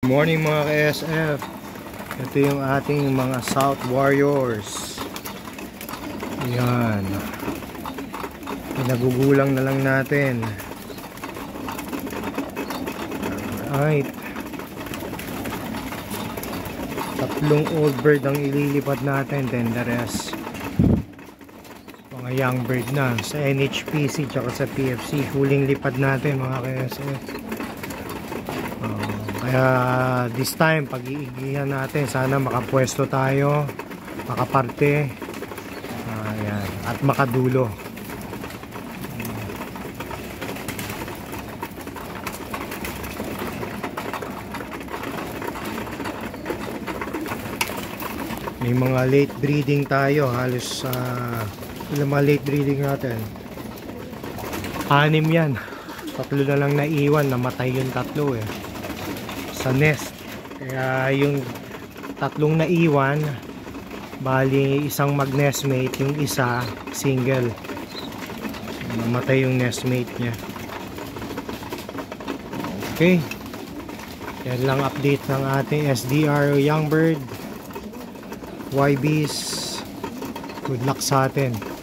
Morning mga ka-SF. Ito yung ating mga South Warriors. Yan. Pinagugulang na lang natin. Alright. 3 old bird ang ililipat natin, then the rest mga young bird na sa NHPC tsaka sa PFC. Huling lipad natin mga ka-SF. Kaya this time pag-iigihan natin, sana makapwesto tayo, makaparte, ayan, at makadulo. May mga late breeding tayo, halos ilang mga late breeding natin, 6 yan. 3 na lang naiwan, namatay yung 3 sa nest. Kaya yung 3 naiwan, bali isang mag-nestmate, yung isa single, namatay yung nestmate nya. Okay, yan lang update ng ating SDR young bird YBs. Good luck sa atin.